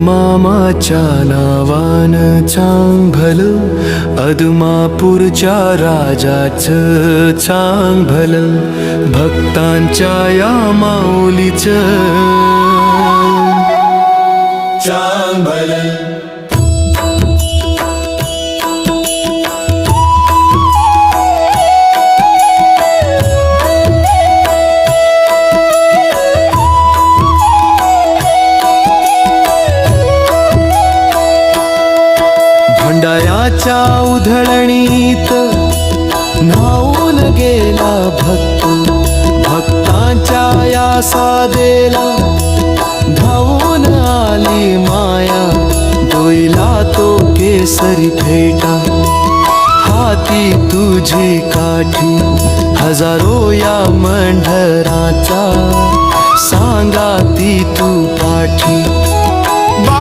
मामाच्या नावानं चांग भलं, अदमापूरच्या राजाचं चांग भलं, भक्तांच्या या माऊलीचं चांग भलं. भंडाऱ्याच्या उधळणीत न्हाऊन गेला भक्त, भक्तांच्या या सादेला धावून आली माया, डोईला तो केसरी फेटा, हाती तुझी काठी, हजारो या मंढराच्या सांगा ती तू पाठी.